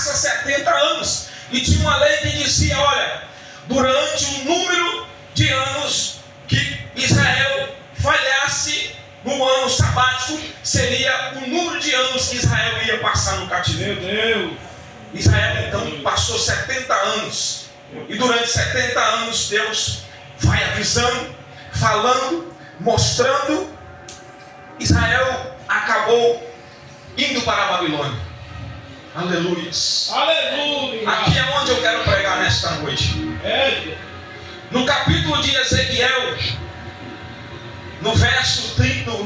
passa 70 anos. E tinha uma lei que dizia, olha, durante um número de anos que Israel falhasse no ano sabático, seria o número de anos que Israel ia passar no cativeiro. Meu Deus. Israel então passou 70 anos. E durante 70 anos Deus vai avisando, falando, mostrando. Israel acabou indo para a Babilônia. Aleluias. Aleluia. Aqui é onde eu quero pregar nesta noite. No capítulo de Ezequiel, no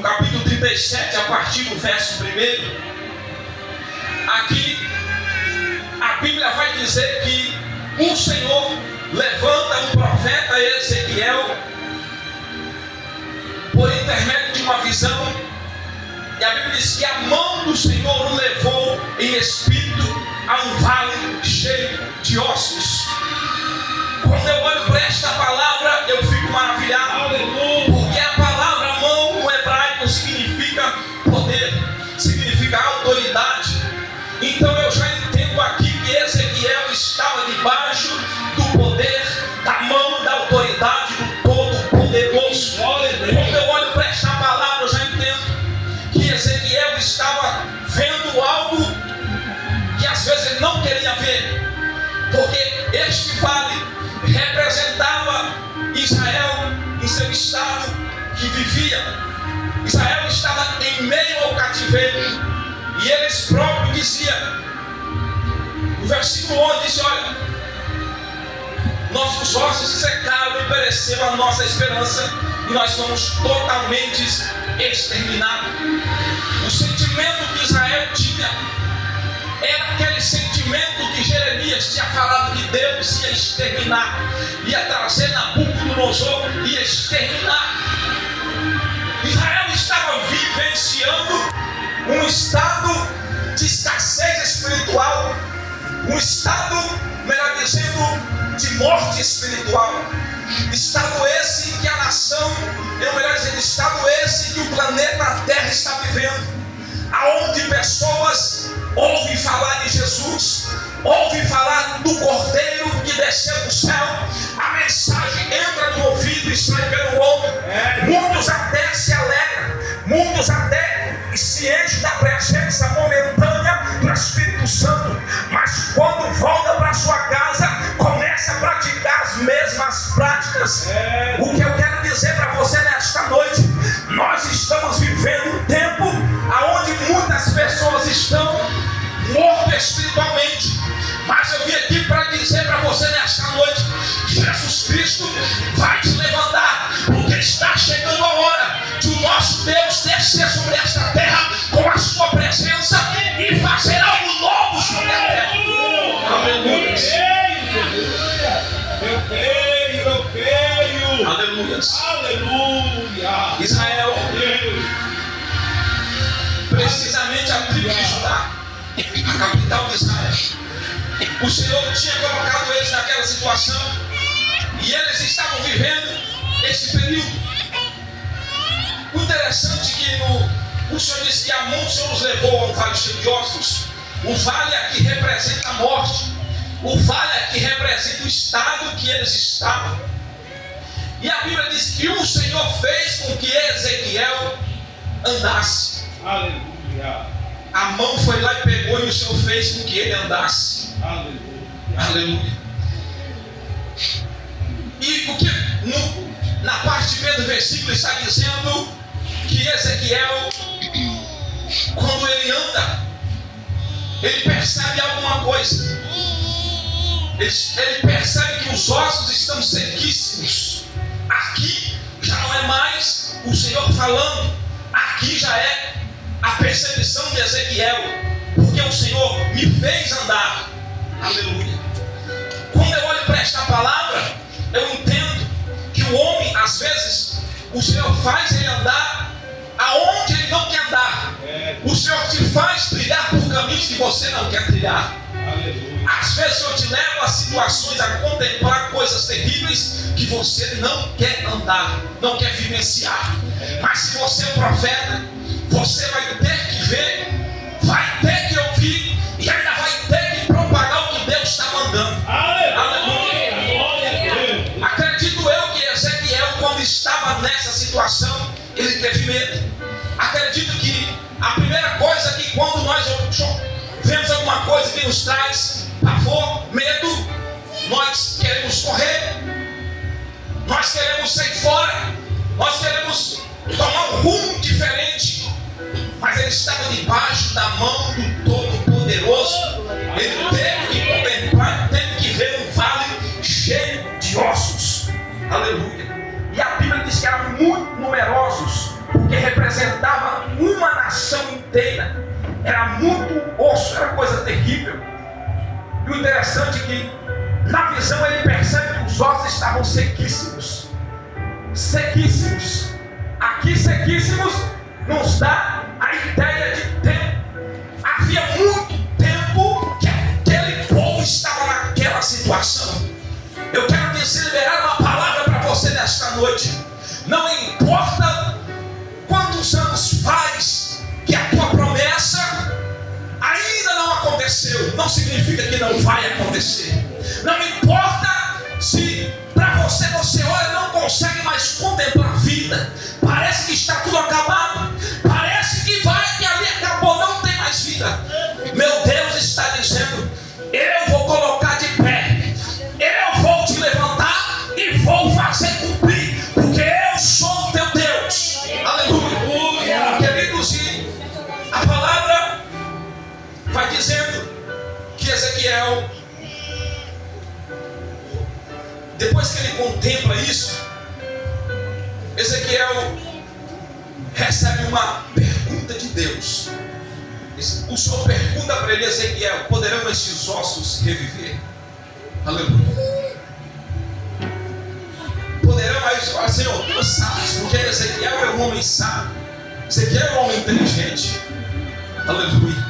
capítulo 37, a partir do verso 1, aqui a Bíblia vai dizer que o Senhor levanta o profeta Ezequiel por intermédio de uma visão. E a Bíblia diz que a mão do Senhor o levou em espírito a um vale cheio de ossos. Quando eu olho para esta palavra, eu fico maravilhado. Aleluia. Porque a palavra mão no hebraico significa poder, significa autoridade. Então eu já entendo aqui que Ezequiel estava debaixo do poder, da mão, da autoridade do Todo-Poderoso. Quando eu olho para esta palavra, eu já entendo que Ezequiel estava vendo algo que às vezes ele não queria ver, porque este vale representava Israel em seu estado que vivia. Israel estava em meio ao cativeiro, e eles próprios diziam, no versículo 11 diz, olha, nossos ossos secaram e pereceu a nossa esperança, e nós fomos totalmente exterminados. O sentimento que Israel tinha era aquele sentimento que Jeremias tinha falado, que Deus ia exterminar, ia trazer Nabucodonosor, ia exterminar. Israel estava vivenciando um estado de escassez espiritual, um estado, melhor dizendo, de morte espiritual. Estado esse que a nação, melhor dizendo, estado esse que o planeta Terra está vivendo, aonde pessoas ouvem falar de Jesus, ouvem falar do Cordeiro que desceu do céu, a mensagem entra no ouvido e sai pelo outro. Muitos até se alegram, muitos até se enchem da presença momentânea do Espírito Santo, mas quando volta para sua casa, começa a praticar as mesmas práticas. O que eu quero dizer para você nesta noite, nós estamos vivendo um tempo onde muitas pessoas estão mortas espiritualmente, mas eu vim aqui para dizer para você nesta noite, Jesus Cristo vai te levantar, porque está chegando a hora de o nosso Deus descer sobre esta terra com a sua presença e fazer algo novo sobre a terra. Aleluia. Eu creio. Aleluia. Aleluia. Israel, precisamente a tribo de Judá, a capital de Israel, o Senhor tinha colocado eles naquela situação, e eles estavam vivendo esse período. O interessante é que o Senhor disse que a mão do Senhor os levou a um vale cheio de ossos. O vale aqui representa a morte, o vale aqui representa o estado que eles estavam. E a Bíblia diz que o Senhor fez com que Ezequiel andasse. Aleluia. A mão foi lá e pegou, e o Senhor fez com que ele andasse. Aleluia. Aleluia. E o que na parte B do versículo está dizendo que Ezequiel, quando ele anda, ele percebe alguma coisa. Ele percebe que os ossos estão sequíssimos. Aqui já não é mais o Senhor falando, aqui já é a percepção de Ezequiel, porque o Senhor me fez andar. Aleluia. Quando eu olho para esta palavra, eu entendo que o homem, às vezes, o Senhor faz ele andar aonde ele não quer andar. O Senhor te faz trilhar por caminhos que você não quer trilhar. Aleluia. Às vezes o Senhor te leva a situações, a contemplar coisas terríveis que você não quer andar, não quer vivenciar. Mas se você é um profeta, você vai ter que ver, vai ter que ouvir e ainda vai ter que situação, ele teve medo. Acredito que a primeira coisa que quando nós vemos alguma coisa que nos traz pavor, medo, nós queremos correr, nós queremos sair fora, nós queremos tomar um rumo diferente. Mas ele estava debaixo da mão do Todo-Poderoso. Ele teve que contemplar, teve que ver um vale cheio de ossos. Aleluia. E a Bíblia diz que eram muito numerosos, porque representava uma nação inteira. Era muito osso, era coisa terrível. E o interessante é que na visão ele percebe que os ossos estavam sequíssimos. Sequíssimos. Aqui sequíssimos nos dá a ideia de tempo. Havia muito tempo que aquele povo estava naquela situação. Eu quero liberar uma palavra para você nesta noite. Não importa quantos anos faz que a tua promessa ainda não aconteceu, não significa que não vai acontecer. Não importa se para você olha e não consegue mais contemplar a vida. Parece que está tudo acabado. Parece que ali acabou, não tem mais vida. Meu Deus está dizendo: eu vou colocar de pé, eu vou te levantar e vou fazer cumprir, porque eu sou o teu Deus. Aleluia. Queridos, e a palavra vai dizendo que Ezequiel, depois que ele contempla isso, Ezequiel recebe uma pergunta de Deus. O Senhor pergunta para ele: Ezequiel, poderão estes ossos reviver? Aleluia. Poderão? Aí fala: Senhor, tu sabes, porque Ezequiel é um homem sábio, Ezequiel é um homem inteligente. Aleluia.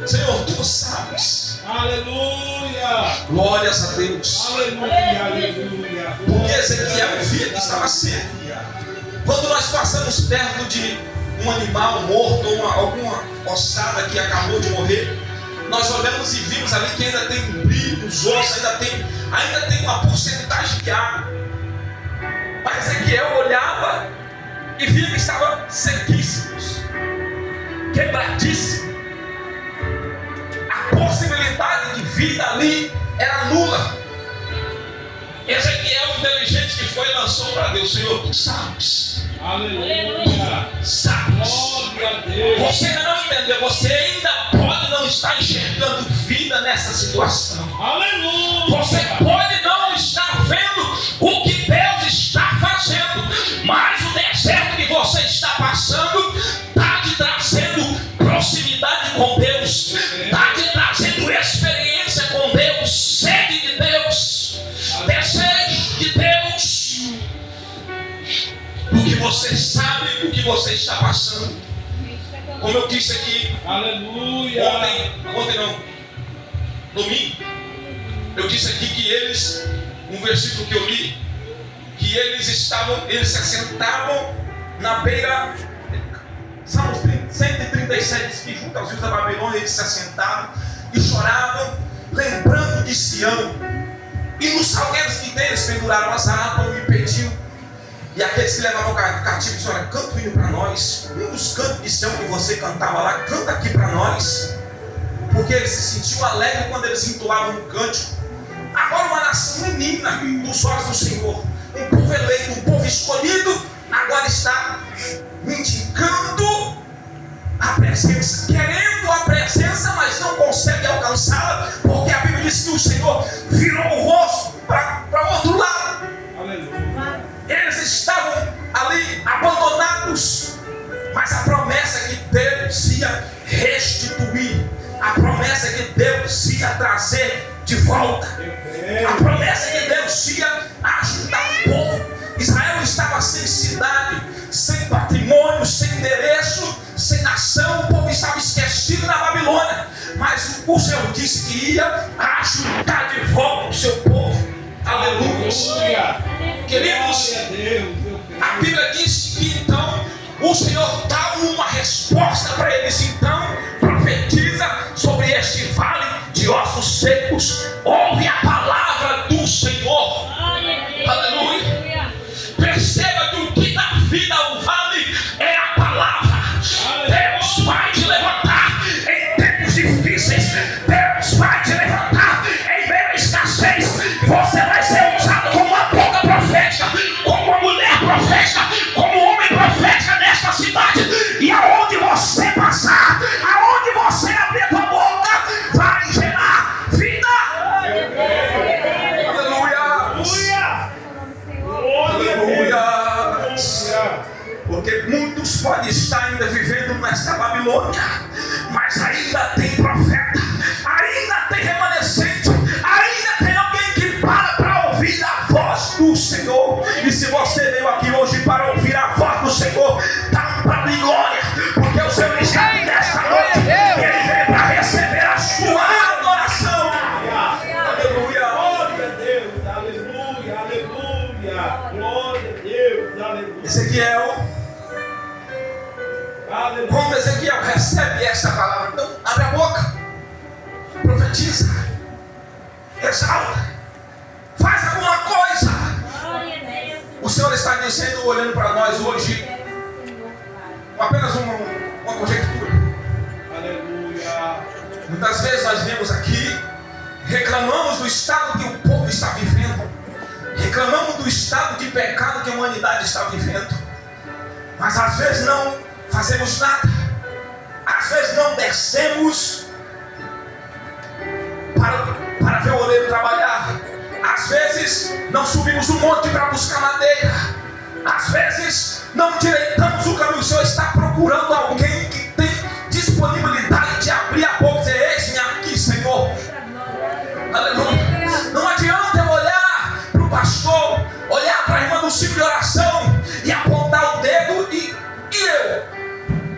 Senhor, tu sabes. Aleluia. Glórias a Deus. Aleluia, aleluia. Porque Ezequiel via que estava seco. Quando nós passamos perto de um animal morto ou alguma ossada que acabou de morrer, nós olhamos e vimos ali que ainda tem um brilho nos ossos, ainda tem uma porcentagem de água. Mas Ezequiel olhava e via que estavam sequíssimos, quebradíssimos. A possibilidade de vida ali era nula. Ezequiel, inteligente que foi, lançou para Deus: Senhor, tu sabes. Aleluia. Sabes. Glória a Deus. Você ainda não entendeu, você ainda pode não estar enxergando vida nessa situação. Aleluia. Você pode não estar vendo o que Deus está fazendo, mas o deserto que você está passando está te trazendo proximidade com Deus, está te trazendo experiência com Deus, sede de Deus, desejo de Deus, porque você sabe o que você está passando. Como eu disse aqui, aleluia. Ontem não, domingo, eu disse aqui que eles, um versículo que eu li, que eles se assentavam na beira, Salmos 137 diz que junto aos rios da Babilônia eles se assentavam e choravam, lembrando de Sião. E nos salgueiros que deles penduraram as harpas e pediam. E aqueles que levavam o cativo disseram: olha, canta o hino para nós. Um dos cantos de Sião que você cantava lá, canta aqui para nós. Porque eles se sentiam alegres quando eles entoavam um cântico. Agora uma nação menina dos olhos do Senhor, um povo eleito, um povo escolhido, agora está mendigando a presença, querendo a presença, mas não consegue alcançá-la, porque a Bíblia diz que o Senhor virou o rosto para o outro lado. Aleluia. Eles estavam ali abandonados, mas a promessa é que Deus ia restituir, a promessa é que Deus ia trazer de volta, a promessa é que Deus ia ajudar o povo. Israel estava sem cidade, sem patrimônio, sem endereço, sem nação. O povo estava esquecido na Babilônia, mas o Senhor disse que ia ajudar de volta o seu povo. Aleluia. Queridos, a Bíblia diz que então o Senhor dá uma resposta para eles. Então profetiza sobre este vale de ossos secos. Ouve a palavra do Senhor. Aleluia. profetiza, exalta, faz alguma coisa. O Senhor está dizendo, olhando para nós hoje, apenas uma conjectura. Aleluia. Muitas vezes nós vemos aqui, reclamamos do estado que o povo está vivendo, reclamamos do estado de pecado que a humanidade está vivendo, mas às vezes não fazemos nada, às vezes não descemos para ver o oleiro trabalhar, às vezes não subimos o monte para buscar madeira, às vezes não direitamos o caminho. O Senhor está procurando alguém que tem disponibilidade de abrir a boca e dizer: eis-me aqui, Senhor. Aleluia. Não adianta eu olhar para o pastor, olhar para a irmã do ciclo de oração e apontar o dedo e eu.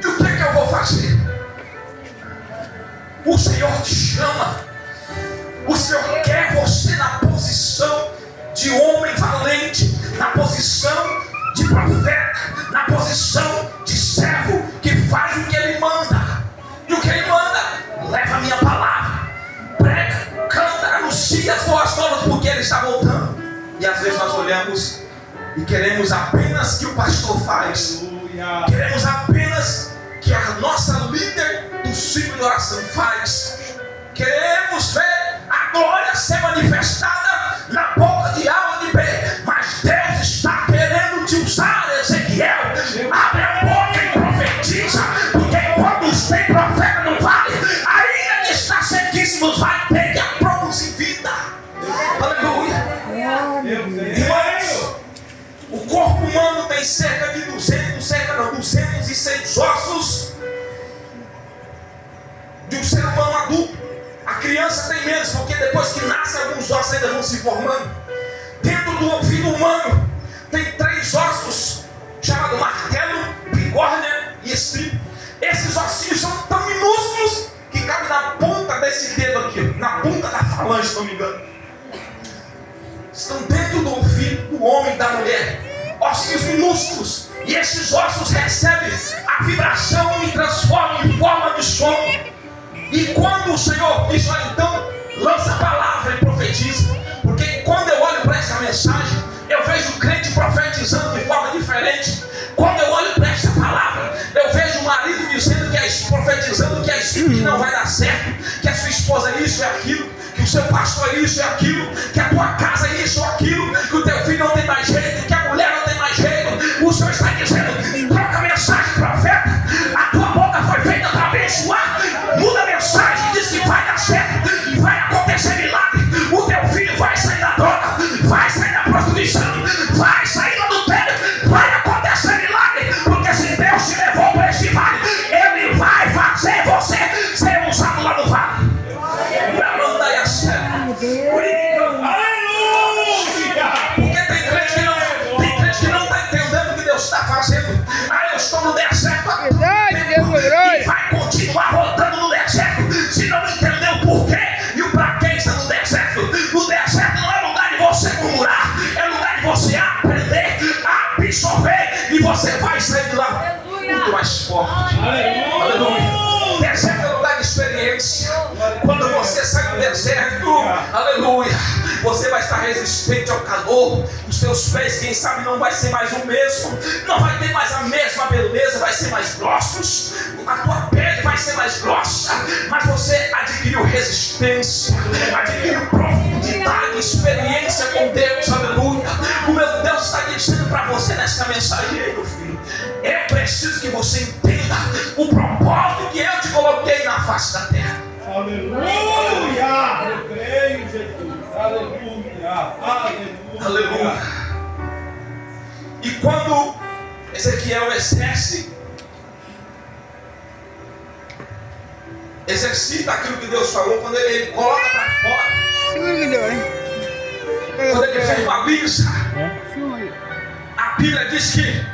E o que é que eu vou fazer? O Senhor te chama. O Senhor quer você na posição de homem valente, na posição de profeta, na posição de servo que faz o que Ele manda. E o que Ele manda? Leva a minha palavra, prega, canta, anuncia as boas novas, porque Ele está voltando. E às vezes nós olhamos e queremos apenas que o pastor faz. Aleluia. Queremos apenas que a nossa líder do ciclo de oração faz. Queremos ver a glória ser manifestada na boca de A ou de B. Mas Deus está querendo te usar, Ezequiel. Abre a boca e profetiza, porque quando tem profeta no vale, ainda que está sequíssimo, vai ter que produzir vida. Aleluia. Irmãos, o corpo humano tem cerca de 206 ossos de um ser humano adulto. A criança tem menos, porque depois que nasce, alguns ossos ainda vão se formando. Dentro do ouvido humano tem 3 ossos, chamados martelo, bigórnia e estribo. Esses ossinhos são tão minúsculos que cabem na ponta desse dedo aqui, na ponta da falange, se não me engano. Estão dentro do ouvido do homem e da mulher, ossinhos minúsculos. E esses ossos recebem a vibração e transformam em forma de som. E quando o Senhor diz: olha, então lança a palavra e profetiza, porque quando eu olho para essa mensagem, eu vejo o crente profetizando de forma diferente. Quando eu olho para essa palavra, eu vejo o marido dizendo profetizando que que não vai dar certo, que a sua esposa é isso e aquilo, que o seu pastor é isso e aquilo, que a tua casa é isso ou aquilo, que o teu filho não tem mais jeito, que a mulher não tem mais jeito. O Senhor está dizendo: troca a mensagem, profeta. A tua boca foi feita para abençoar. Muda a mensagem, diz que vai dar certo, vai acontecer milagre. O teu filho vai sair da droga, vai sair da prostituição, vai sair do adultério, vai acontecer milagre, porque se Deus te levou para este vale, Ele vai fazer você ser usado lá no vale. Aleluia! Porque tem crente que não está entendendo o que Deus está fazendo. Eu estou no deserto há tanto tempo e vai continuar rodando no deserto. Se não entendeu o porquê e o para quem está no deserto. No deserto não é lugar de você murmurar, é lugar de você aprender, absorver, e você vai sair de lá muito mais forte. Aleluia! Deserto é lugar de experiência. Quando você sai do deserto, aleluia, você vai estar resistente ao calor. Os seus pés, quem sabe, não vai ser mais o mesmo, não vai ter mais a mesma beleza, vai ser mais grossos. A tua pele vai ser mais grossa, mas você adquiriu resistência, adquiriu profundidade, experiência com Deus. Aleluia! O meu Deus está dizendo para você nesta mensagem: ei, meu filho, eu preciso que você entenda o propósito que eu te coloquei na face da terra. Aleluia! Eu creio, Jesus. Aleluia! Aleluia! Aleluia! E quando Ezequiel exercita aquilo que Deus falou, quando ele coloca para fora, quando ele fez uma lista, a Bíblia diz que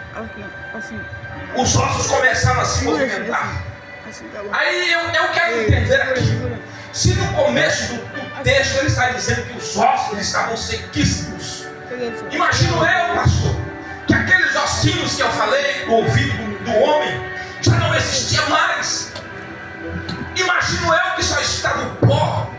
os ossos começaram a se movimentar. Aí eu quero entender aqui, se no começo do texto ele está dizendo que os ossos estavam sequíssimos, imagino eu, pastor, que aqueles ossinhos que eu falei do ouvido do homem já não existia mais. Imagino eu que só está no pó,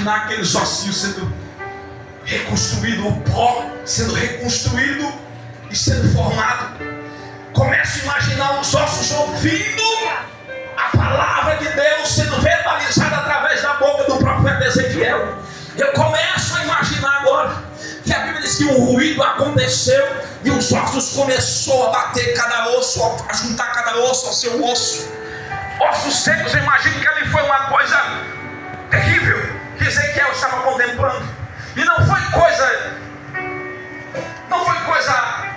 imaginar aqueles ossinhos sendo reconstruídos, o pó sendo reconstruído e sendo formado. Começo a imaginar os ossos ouvindo a palavra de Deus sendo verbalizada através da boca do profeta Ezequiel. Eu começo a imaginar agora que a Bíblia diz que um ruído aconteceu e os ossos começou a bater cada osso, a juntar cada osso ao seu osso. Ossos secos, eu imagino que ali foi uma coisa terrível que Ezequiel estava contemplando. E não foi coisa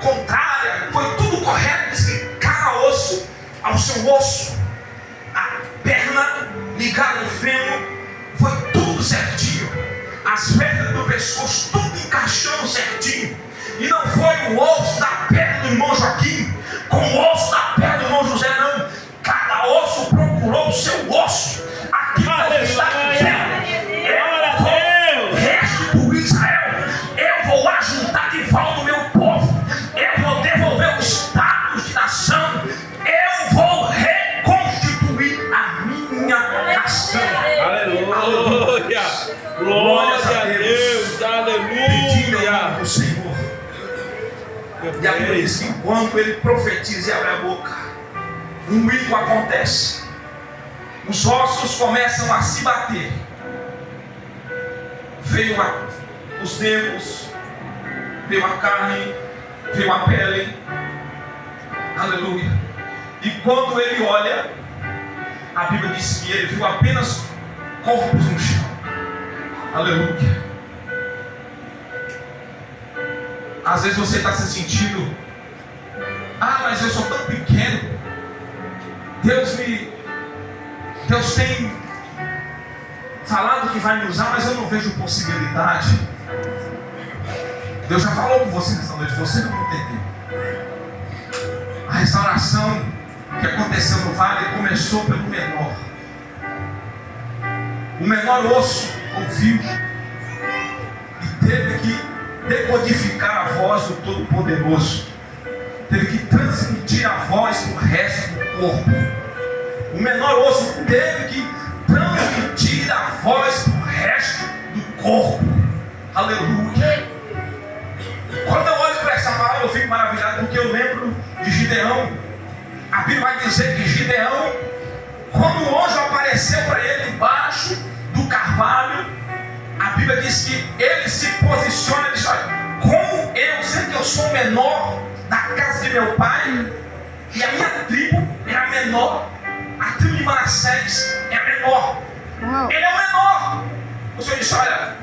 contrária, foi tudo correto. Diz que cada osso ao seu osso, a perna ligada no fêmur, foi tudo certinho. As pernas do pescoço, tudo encaixando certinho. E não foi o osso da perna do irmão Joaquim com o osso da perna do irmão José, não. Cada osso procurou o seu osso. Aqui está dizendo: eu vou restituir Israel. Eu vou ajuntar de volta o meu povo. Eu vou devolver os estados de nação. Eu vou reconstituir a minha nação. Aleluia! Glória a Deus! Aleluia! O Senhor. E a Bíblia diz que enquanto ele profetiza e abre a boca, um ruído acontece. Os ossos começam a se bater. Veio os nervos, veio a carne, veio a pele. Aleluia. E quando ele olha, a Bíblia diz que ele viu apenas corpos no chão. Aleluia. Às vezes você está se sentindo: mas eu sou tão pequeno. Deus tem falado que vai me usar, mas eu não vejo possibilidade. Deus já falou com você nessa noite, você não entendeu. A restauração que aconteceu no vale começou pelo menor. O menor osso ouviu e teve que decodificar a voz do Todo-Poderoso. Teve que transmitir a voz para o resto do corpo. O menor osso teve que transmitir a voz para o resto do corpo. Aleluia. Quando eu olho para essa palavra, eu fico maravilhado, porque eu lembro de Gideão. A Bíblia vai dizer que Gideão, quando o anjo apareceu para ele embaixo do carvalho, a Bíblia diz que ele se posiciona e diz: olha, como eu sei que eu sou o menor da casa de meu pai, e a minha tribo é a menor, a tribo de Manassés é a menor, ele é o menor. O Senhor disse: olha,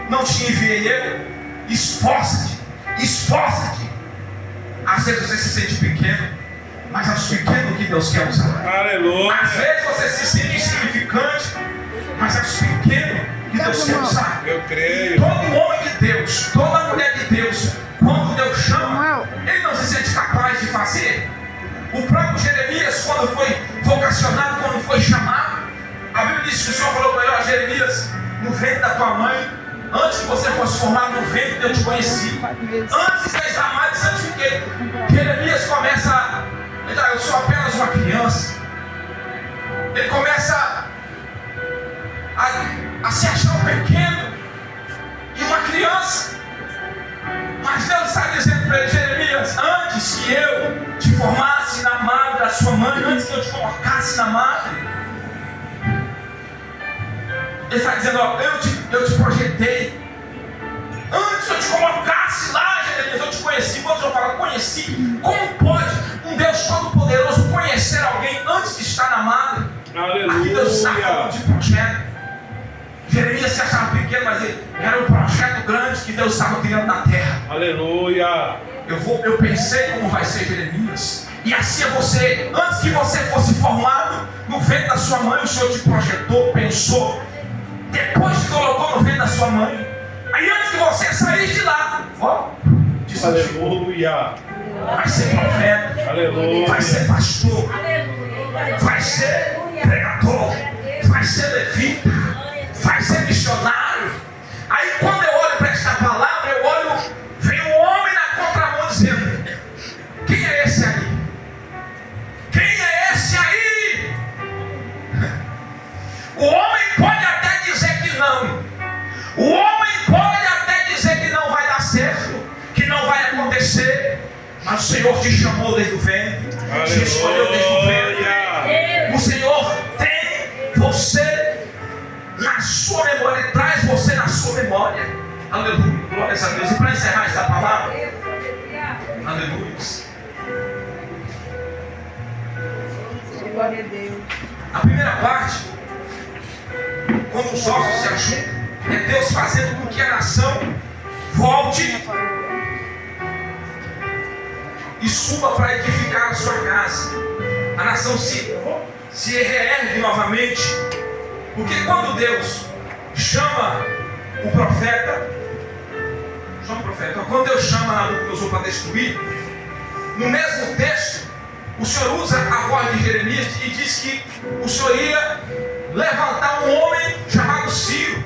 não te enviei eu, esforça-te, esforça-te. Às vezes você se sente pequeno, mas é os pequenos que Deus quer usar. Aleluia. Às vezes você se sente insignificante, mas é os pequenos que Deus quer usar. Eu creio. Todo homem de Deus, toda mulher de Deus, quando Deus chama, ele não se sente capaz de fazer. O próprio Jeremias, quando foi vocacionado, quando foi chamado, a Bíblia diz que o Senhor falou para ele: ó, Jeremias, no ventre da tua mãe, antes que você fosse formado no ventre, eu te conheci. Antes de ser amado, santifiquei. Jeremias começa ele diz: eu sou apenas uma criança. Ele começa a se achar um pequeno e uma criança. Mas Deus está dizendo para ele: Jeremias, antes que eu te formasse na madre da sua mãe, antes que eu te colocasse na madre, ele está dizendo: ó, eu te projetei. Antes que eu te colocasse lá, Jeremias, eu te conheci. Quando eu falo conheci, como pode um Deus todo-poderoso conhecer alguém antes de estar na madre? Aleluia. Aqui Deus está falando de projeto. Jeremias se achava pequeno, mas ele era um projeto grande que Deus estava criando na terra. Aleluia. Eu pensei como vai ser Jeremias. E assim é você. Antes que você fosse formado no ventre da sua mãe, o Senhor te projetou, pensou. Depois te colocou no ventre da sua mãe. Aí antes que você sair de lá, ó, disse: aleluia. Vai ser profeta. Aleluia. Vai ser pastor. Vai ser pregador. Vai ser levita. Vai ser missionário. Aí quando eu olho para esta palavra, eu olho, vem um homem na contramão dizendo: quem é esse aí? Quem é esse aí? O homem pode até dizer que não, acontecer, mas o Senhor te chamou desde o ventre, te escolheu desde o ventre. O Senhor tem você na sua memória, Ele traz você na sua memória. Aleluia, glória a Deus. E para encerrar essa palavra, aleluia, glória a Deus. a primeira parte, quando os ossos se ajuntam, é Deus fazendo com que a nação volte e suba para edificar a sua casa. A nação se reergue novamente, porque quando Deus chama o profeta, quando Deus chama Nabucodonosor para destruir, no mesmo texto, o Senhor usa a voz de Jeremias e diz que o Senhor ia levantar um homem chamado Ciro.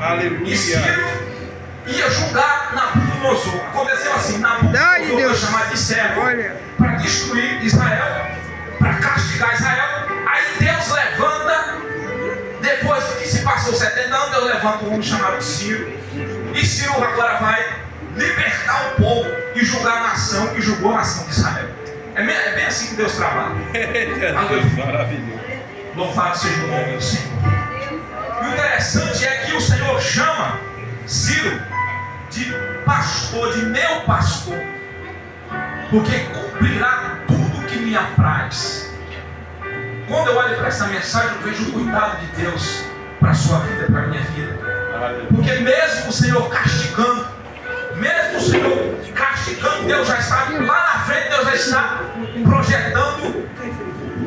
Aleluia. E Ciro ia julgar Nabucodonosor. Aconteceu assim: Nabucodonosor foi chamado de servo para destruir Israel, para castigar Israel. Aí Deus levanta, depois que se passou 70 anos, Deus levanta um homem chamado Ciro. E Ciro agora vai libertar o povo e julgar a nação, que julgou a nação de Israel. É bem assim que Deus trabalha. Maravilhoso. Louvado seja o nome do Senhor. E o interessante é que o Senhor chama Ciro de pastor, de meu pastor, porque cumprirá tudo que me apraz. Quando eu olho para essa mensagem, eu vejo o cuidado de Deus para a sua vida, para a minha vida. Porque mesmo o Senhor castigando, Deus já está lá na frente, Deus já está projetando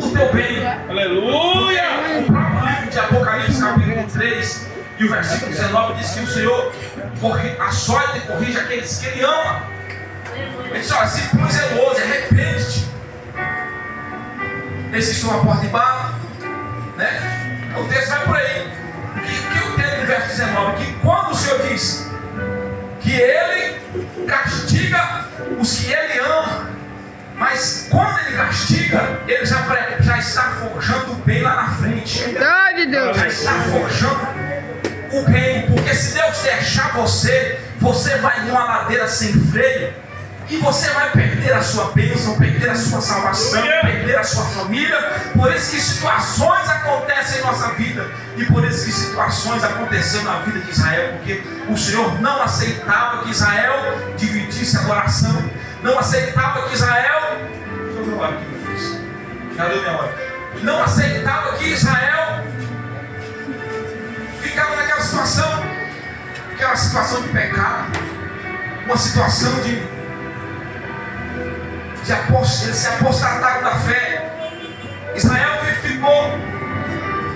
o teu bem. Aleluia! O próprio livro de Apocalipse, capítulo 3 e o versículo 19 diz que o Senhor açoita e corrige aqueles que Ele ama. Ele diz: olha, se for zeloso, arrepende-te. Existe uma porta de bala, né? O texto vai por aí. O que eu tenho no verso 19? Que quando o Senhor diz que Ele castiga os que Ele ama, mas quando Ele castiga, Ele já está forjando o bem lá na frente. Verdade, Deus. Já está forjando o bem, porque se Deus deixar você vai numa ladeira sem freio, e você vai perder a sua bênção, perder a sua salvação, perder a sua família. Por isso que situações acontecem em nossa vida, e por isso que situações aconteceram na vida de Israel, porque o Senhor não aceitava que Israel dividisse a adoração, não aceitava que Israel, deixa eu ver o aqui, meu Deus, cadê minha hora? Não aceitava que Israel ficava naquela situação, aquela situação de pecado, uma situação de se apostataram da fé. Israel ficou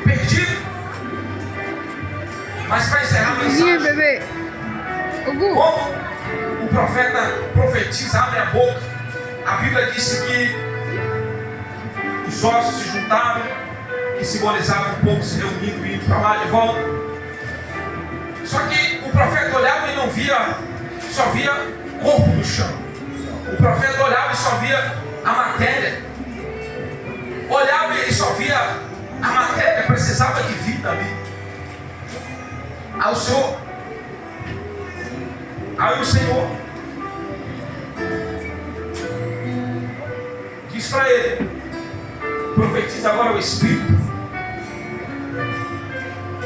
perdido. Mas para encerrar a mensagem, quando o profeta profetiza, abre a boca, a Bíblia disse que os ossos se juntaram, que simbolizavam o povo se reunindo e indo para lá de volta. Só que o profeta olhava e não via, só via corpo no chão. O profeta olhava e só via a matéria. Olhava e só via a matéria, precisava de vida ali. Aí o Senhor diz para ele: profetiza agora o Espírito.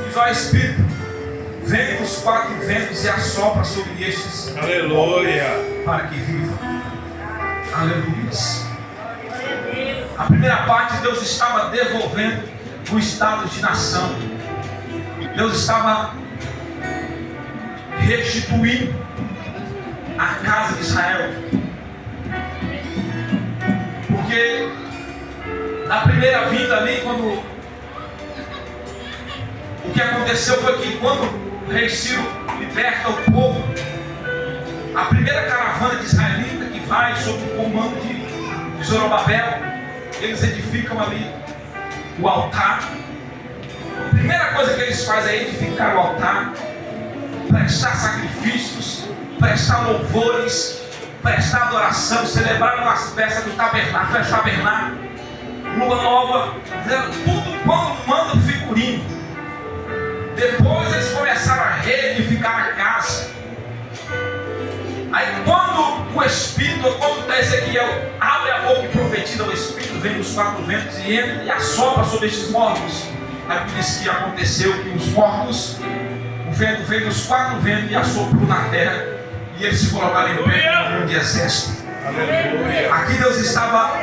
Diz: ó Espírito, vem dos 4 ventos e assopra sobre estes. Aleluia! Para que vivam. Aleluia. A primeira parte, Deus estava devolvendo o estado de nação. Deus estava restituindo a casa de Israel. Porque na primeira vinda ali, quando o que aconteceu foi que quando o rei Ciro liberta o povo, a primeira caravana de israelita que vai sob o comando de Zorobabel, eles edificam ali o altar. A primeira coisa que eles fazem é edificar o altar, prestar sacrifícios, prestar louvores, prestar adoração, celebrar as festas do tabernáculo, festa tabernáculo, lua nova, tudo quando manda o figurino. Depois eles começaram a reedificar a casa. Aí quando o Espírito, quando Ezequiel abre a boca e profetiza, o Espírito vem dos 4 ventos e entra e assopra sobre estes mortos. A Bíblia diz que aconteceu que os mortos, o vento veio dos 4 ventos e assoprou na terra, e eles se colocaram em pé como um grande exército. Aleluia. Aqui Deus estava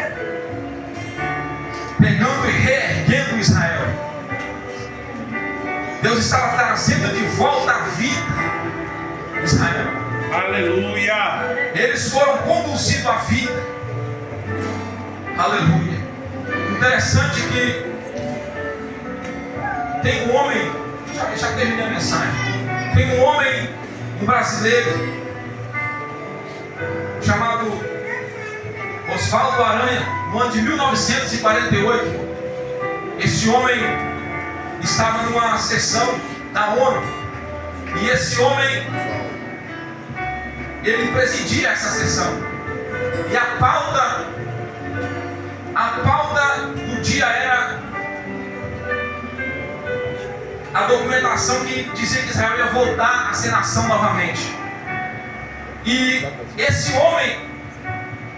pegando e reerguendo Israel. Deus estava trazendo de volta a vida Israel. Aleluia. Eles foram conduzidos à vida. Aleluia. Interessante que tem um homem, já terminei a mensagem. Tem um homem, um brasileiro, chamado Oswaldo Aranha, no ano de 1948. Esse homem estava numa sessão da ONU. E esse homem, ele presidia essa sessão. E a pauta do dia era a documentação que dizia que Israel ia voltar a ser nação novamente. E esse homem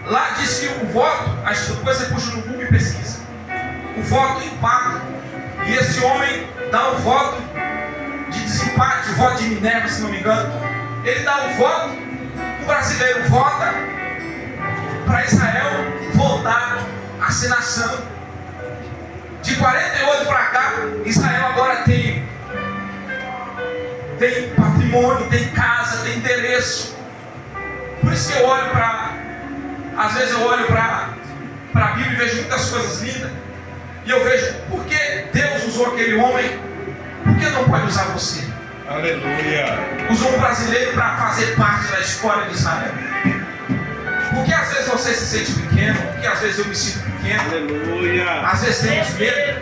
lá diz que o voto, depois você puxa no Google e pesquisa, o voto empata. E esse homem dá um voto de desempate, o voto de Minerva, se não me engano. Ele dá um voto, o brasileiro vota para Israel voltar a ser nação. De 48 para cá, Israel agora tem patrimônio, tem casa, tem endereço. Por isso que eu olho às vezes eu olho para a Bíblia e vejo muitas coisas lindas. E eu vejo, por que Deus usou aquele homem? Por que não pode usar você? Aleluia. Usou um brasileiro para fazer parte da história de Israel. Porque às vezes você se sente pequeno, porque às vezes eu me sinto pequeno. Aleluia. Às vezes temos medo.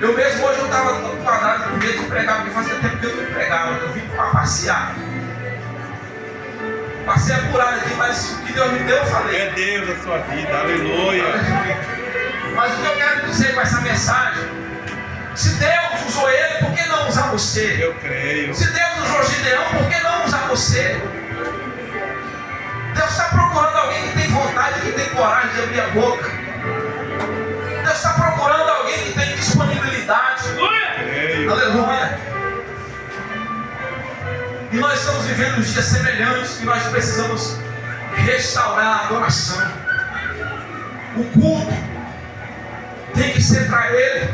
Eu mesmo hoje eu estava todo quadrado com medo de pregar, porque fazia tempo que eu não pregava. Eu vim para passear. Passei apurado aqui, mas o que Deus me deu eu falei. É Deus a sua vida. Aleluia. Mas o que eu quero dizer com essa mensagem, se Deus usou ele, por que não usar você? Eu creio. Se Deus usou Gideão, por que não usar você? Deus está procurando alguém que tem vontade, que tem coragem de abrir a boca. Deus está procurando alguém que tem disponibilidade. Creio. Aleluia. E nós estamos vivendo dias semelhantes, e nós precisamos restaurar a adoração. O culto tem que ser para Ele.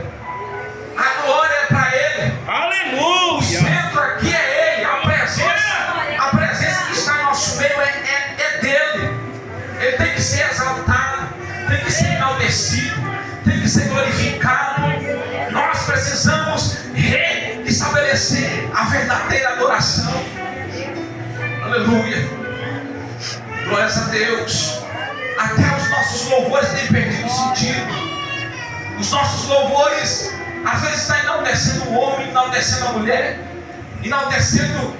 A glória é para Ele. O Aleluia. centro aqui é Ele. A presença que está em nosso meio é dele. Ele tem que ser exaltado, tem que ser enaltecido, tem que ser glorificado. Nós precisamos restabelecer a verdadeira adoração. Aleluia. Glórias a Deus. Até os nossos louvores têm perdido sentido. Os nossos louvores às vezes estão enaltecendo o homem, enaltecendo a mulher, enaltecendo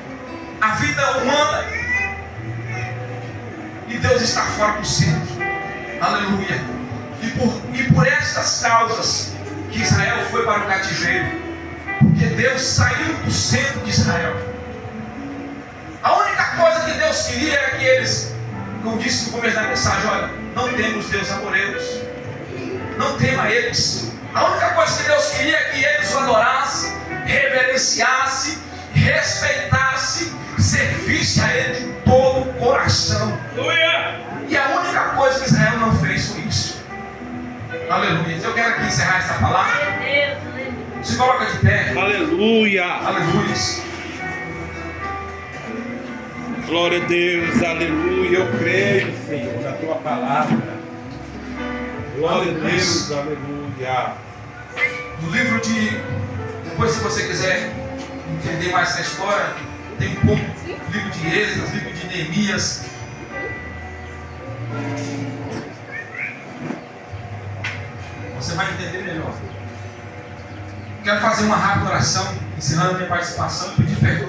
a vida humana, e Deus está fora do centro. Aleluia. E por estas causas que Israel foi para o cativeiro, porque Deus saiu do centro de Israel. A única coisa que Deus queria era que eles, como disse no começo da mensagem, olha, não temos Deus amoreiros, não tema eles. A única coisa que Deus queria é que eles o adorassem, reverenciassem, respeitassem, servissem a Ele de todo o coração. E a única coisa que Israel não fez foi isso. Aleluia. Eu quero aqui encerrar essa palavra. Se coloca de pé. Aleluia. Aleluia. Glória a Deus. Aleluia. Eu creio, Senhor, na tua palavra. Glória a Deus. Aleluia. No livro de... Depois, se você quiser entender mais essa história, tem um pouco do livro de Esdras, livro de Neemias. Você vai entender melhor. Quero fazer uma rápida oração, encerrando a minha participação e pedir perdão.